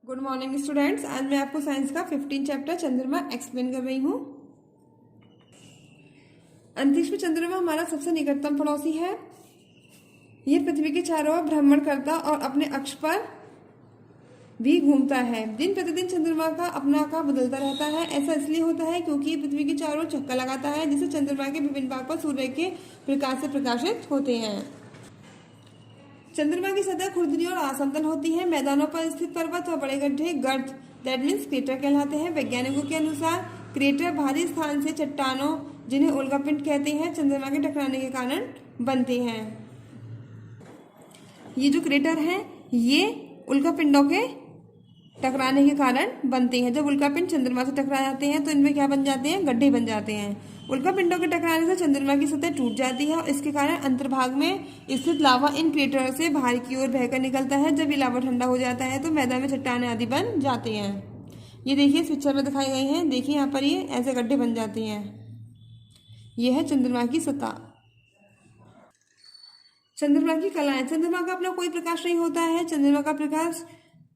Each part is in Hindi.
Good morning students. आज मैं आपको साइंस का 15 चैप्टर चंद्रमा एक्सप्लेन कर रही हूँ। अंतरिक्ष में चंद्रमा हमारा सबसे निकटतम पड़ोसी है। यह पृथ्वी के चारों ओर भ्रमण करता और अपने अक्ष पर भी घूमता है। दिन प्रतिदिन चंद्रमा का अपना आकार बदलता रहता है। ऐसा इसलिए होता है क्योंकि ये पृथ्वी के चारों ओर चक्कर लगाता है, जिससे चंद्रमा के विभिन्न भाग पर सूर्य के प्रकाश से प्रकाशित होते हैं। चंद्रमा की सतह खुरदरी और असमतल होती है। मैदानों पर स्थित पर्वत और बड़े गड्ढे गर्त दैट मीन्स क्रेटर कहलाते हैं। वैज्ञानिकों के अनुसार क्रेटर भारी स्थान से चट्टानों, जिन्हें उल्कापिंड कहते हैं, चंद्रमा के टकराने के कारण बनते हैं। ये जो क्रेटर हैं ये उल्कापिंडों के टकराने के कारण बनते हैं। जब उल्कापिंड चंद्रमा से टकरा जाते हैं तो इनमें क्या बन जाते हैं? गड्ढे बन जाते हैं। उल्कापिंडों के टकराने से चंद्रमा की सतह टूट जाती है और इसके कारण अंतर्भाग में स्थित लावा इन क्रेटरों से बाहर की ओर बहकर निकलता है। जब ये लावा ठंडा हो जाता है तो मैदान में चट्टानें आदि बन जाते हैं। ये देखिए इस पिक्चर में दिखाई गई हैं। देखिए यहाँ पर ये ऐसे गड्ढे बन जाते हैं। ये है चंद्रमा की सतह। चंद्रमा की कलाएं। चंद्रमा का अपना कोई प्रकाश नहीं होता है। चंद्रमा का प्रकाश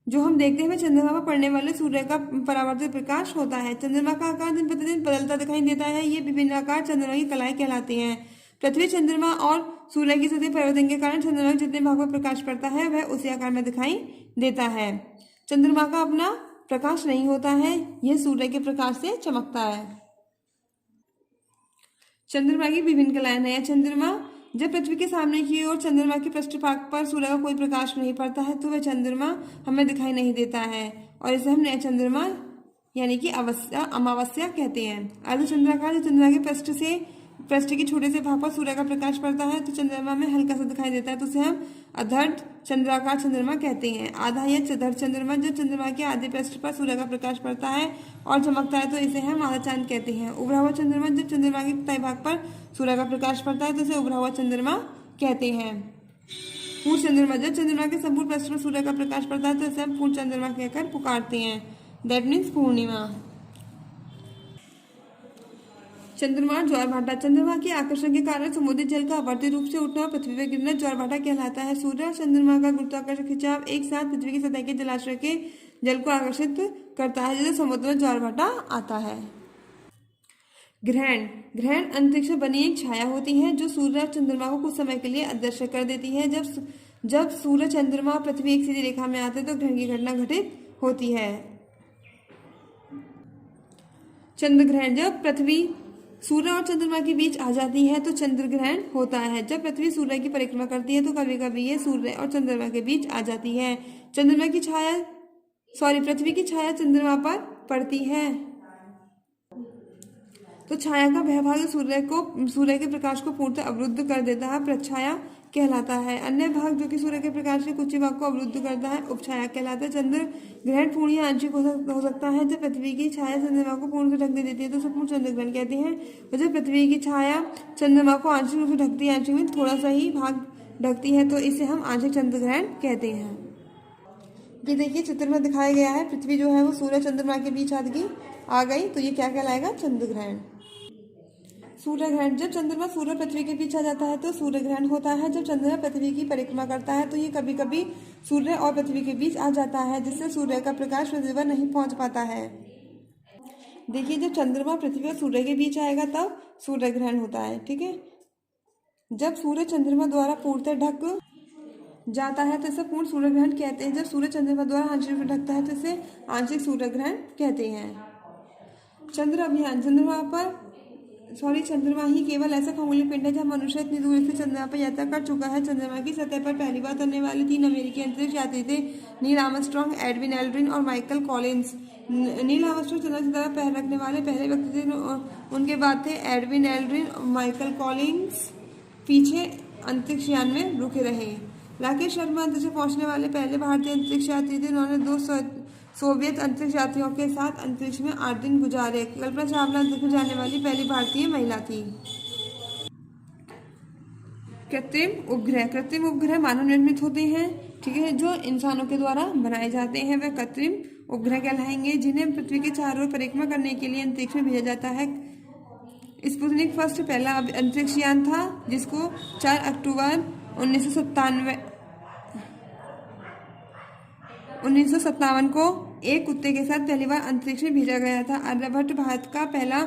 जो हम देखते हैं चंद्रमा पर पड़ने वाले सूर्य का परावर्तित प्रकाश होता है। चंद्रमा का आकार दिन प्रतिदिन बदलता दिखाई देता है। ये विभिन्न आकार चंद्रमा की कलाएं कहलाती हैं। पृथ्वी, चंद्रमा और सूर्य की सतह परिवर्तन के कारण चंद्रमा के जितने भाग पर प्रकाश पड़ता है वह उसी आकार में दिखाई देता है। चंद्रमा का अपना प्रकाश नहीं होता है। यह सूर्य के प्रकाश से चमकता है। चंद्रमा की विभिन्न कलाएं। नया चंद्रमा। जब पृथ्वी के सामने की ओर चंद्रमा के पृष्ठभाग पर सूर्य का कोई प्रकाश नहीं पड़ता है तो वह चंद्रमा हमें दिखाई नहीं देता है और इसे हम नया चंद्रमा यानी कि अमावस्या कहते हैं। अर्धचंद्राकार। जो चंद्रमा के पृष्ठ के छोटे से भाग पर सूर्य का प्रकाश पड़ता है तो चंद्रमा में हल्का सा दिखाई देता है, तो उसे हम अर्ध चंद्राकार चंद्रमा कहते हैं। आधा या चतुर्थ चंद्रमा। जब चंद्रमा के आधे पृष्ठ पर सूर्य का प्रकाश पड़ता है और चमकता है तो इसे हम आधा चांद कहते हैं। उभरा हुआ चंद्रमा। जब चंद्रमा के तय भाग पर सूर्य का प्रकाश पड़ता है तो इसे उभरा हुआ चंद्रमा कहते हैं। पूर्ण चंद्रमा। जब चंद्रमा के संपूर्ण पृष्ठ पर सूर्य का प्रकाश पड़ता है तो इसे हम पूर्ण चंद्रमा कहकर पुकारते हैं, दैट मीन्स पूर्णिमा। चंद्रमा ज्वार भाटा। चंद्रमा के आकर्षण के कारण समुद्री जल का आवर्ती रूप से उठना और पृथ्वी पर गिरना ज्वार भाटा कहलाता है। सूर्य और चंद्रमा का गुरुत्वाकर्षण खिंचाव एक साथ पृथ्वी की सतह के जलाशय के जल को आकर्षित करता है, जिससे समुद्र में ज्वार भाटा आता है। ग्रहण। ग्रहण अंतरिक्ष में बनी एक छाया होती है जो सूर्य और चंद्रमा को कुछ समय के लिए अदृश्य कर देती है। जब सूर्य, चंद्रमा और पृथ्वी एक सीधी रेखा में आते तो ग्रहण की घटना घटित होती है। चंद्र ग्रहण। जब पृथ्वी सूर्य और चंद्रमा के बीच आ जाती है तो चंद्र ग्रहण होता है। जब पृथ्वी सूर्य की परिक्रमा करती है तो कभी कभी ये सूर्य और चंद्रमा के बीच आ जाती है। पृथ्वी की छाया चंद्रमा पर पड़ती है तो छाया का वह भाग सूर्य के प्रकाश को पूर्णतः अवरुद्ध कर देता है, प्रच्छाया कहलाता है। अन्य भाग जो कि सूर्य के प्रकाश के कुछ भाग को अवरुद्ध करता है, उपछाया कहलाता है। चंद्र ग्रहण पूर्ण या आंशिक हो सकता है। जब पृथ्वी की छाया चंद्रमा को पूर्ण से ढक देती है तो उसे पूर्ण चंद्र ग्रहण कहते हैं। और जब पृथ्वी की छाया चंद्रमा को आंशिक रूप से ढकती है, आंशिक में थोड़ा सा ही भाग ढकती है, तो इसे हम आंशिक चंद्र ग्रहण कहते हैं। ये देखिए चित्र में दिखाया गया है। पृथ्वी जो है वो सूर्य चंद्रमा के बीच आ गई तो ये क्या कहलाएगा? चंद्र ग्रहण। सूर्य ग्रहण। जब चंद्रमा सूर्य पृथ्वी के बीच आ जाता है तो सूर्य ग्रहण होता है। जब चंद्रमा पृथ्वी की परिक्रमा करता है तो ये कभी कभी सूर्य और पृथ्वी के बीच आ जाता है, जिससे सूर्य का प्रकाश पृथ्वी पर नहीं पहुंच पाता है। देखिए जब चंद्रमा पृथ्वी और सूर्य के बीच आएगा तब सूर्य ग्रहण होता है, ठीक है। जब सूर्य चंद्रमा द्वारा पूर्णतः ढक जाता है तो इसे पूर्ण सूर्य ग्रहण कहते हैं। जब सूर्य चंद्रमा द्वारा आंशिक रूप से ढकता है तो इसे आंशिक सूर्य ग्रहण कहते हैं। चंद्र अभियान। चंद्रमा ही केवल ऐसा खगोलीय पिंड है जहाँ मनुष्य इतनी दूर से चंद्रमा पर यात्रा कर चुका है। चंद्रमा की सतह पर पहली बार उतरने वाले 3 अमेरिकी अंतरिक्ष यात्री थे, नील आर्मस्ट्रांग, एडविन एल्ड्रिन और माइकल कॉलिंस। नील आर्मस्ट्रांग चंद्रमा की तरफ पैर रखने वाले पहले व्यक्ति थे। उनके बाद थे एडविन एल्ड्रिन और माइकल कॉलिंस। पीछे अंतरिक्ष यान में रुके रहे। राकेश शर्मा अंतरिक्ष पहुंचने वाले पहले भारतीय अंतरिक्ष यात्री थे। उन्होंने 2 सोवियत अंतरिक्ष यात्रियों के साथ अंतरिक्ष में 8 दिन गुजारे। कल्पना चावला अंतरिक्ष में जाने वाली पहली भारतीय महिला थी। कृत्रिम उपग्रह। कृत्रिम उपग्रह मानव निर्मित होते हैं, ठीक है, जो इंसानों के द्वारा बनाए जाते हैं वह कृत्रिम उपग्रह कहलाएंगे, जिन्हें पृथ्वी के चारों ओर परिक्रमा करने के लिए अंतरिक्ष में भेजा जाता है। स्पुतनिक फर्स्ट पहला अंतरिक्ष यान था जिसको 4 अक्टूबर 1997 1957 को एक कुत्ते के साथ पहली बार अंतरिक्ष में भेजा गया था। आर्यभट्ट भारत का पहला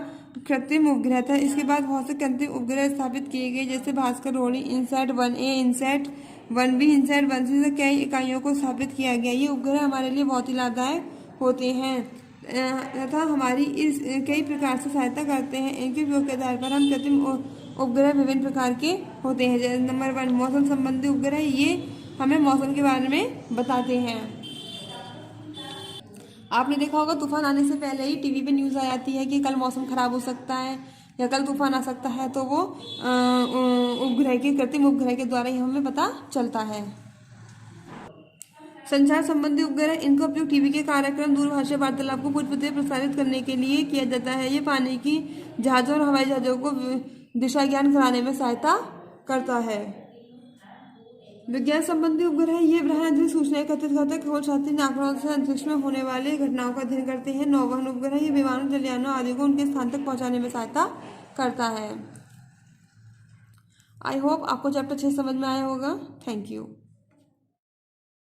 कृत्रिम उपग्रह था। इसके बाद बहुत से कृत्रिम उपग्रह स्थापित किए गए, जैसे Bhaskar Rohini, INSAT 1A, INSAT 1B, INSAT 1C से कई इकाइयों को स्थापित किया गया। ये उपग्रह हमारे लिए बहुत ही लाभदायक होते हैं तथा हमारी इस कई प्रकार से सहायता करते हैं। इनके उपयोग के आधार पर हम कृत्रिम उपग्रह विभिन्न प्रकार के होते हैं। जैसे नंबर 1 मौसम संबंधी उपग्रह, ये हमें मौसम के बारे में बताते हैं। आपने देखा होगा तूफान आने से पहले ही टीवी पे न्यूज़ आ जाती है कि कल मौसम खराब हो सकता है या कल तूफान आ सकता है, तो वो उपग्रह के कृत्रिम उपग्रह के द्वारा ही हमें पता चलता है। संचार संबंधी उपग्रह, इनका उपयोग टीवी के कार्यक्रम, दूरभाषा वार्तालाप को पूरी पद्धति प्रसारित करने के लिए किया जाता है। ये पानी की जहाज़ों और हवाई जहाज़ों को दिशा ज्ञान कराने में सहायता करता है। विज्ञान संबंधी उपग्रह, ये ग्रहांतरिक सूचनाएं एकत्रित करते हैं, खगोल शास्त्री आंकड़ों से अंतरिक्ष में होने वाले घटनाओं का अध्ययन करते हैं। नौवहन उपग्रह, ये विमानों, जलयानों आदि को उनके स्थान तक पहुंचाने में सहायता करता है। आई होप आपको चैप्टर 6 समझ में आया होगा। Thank you.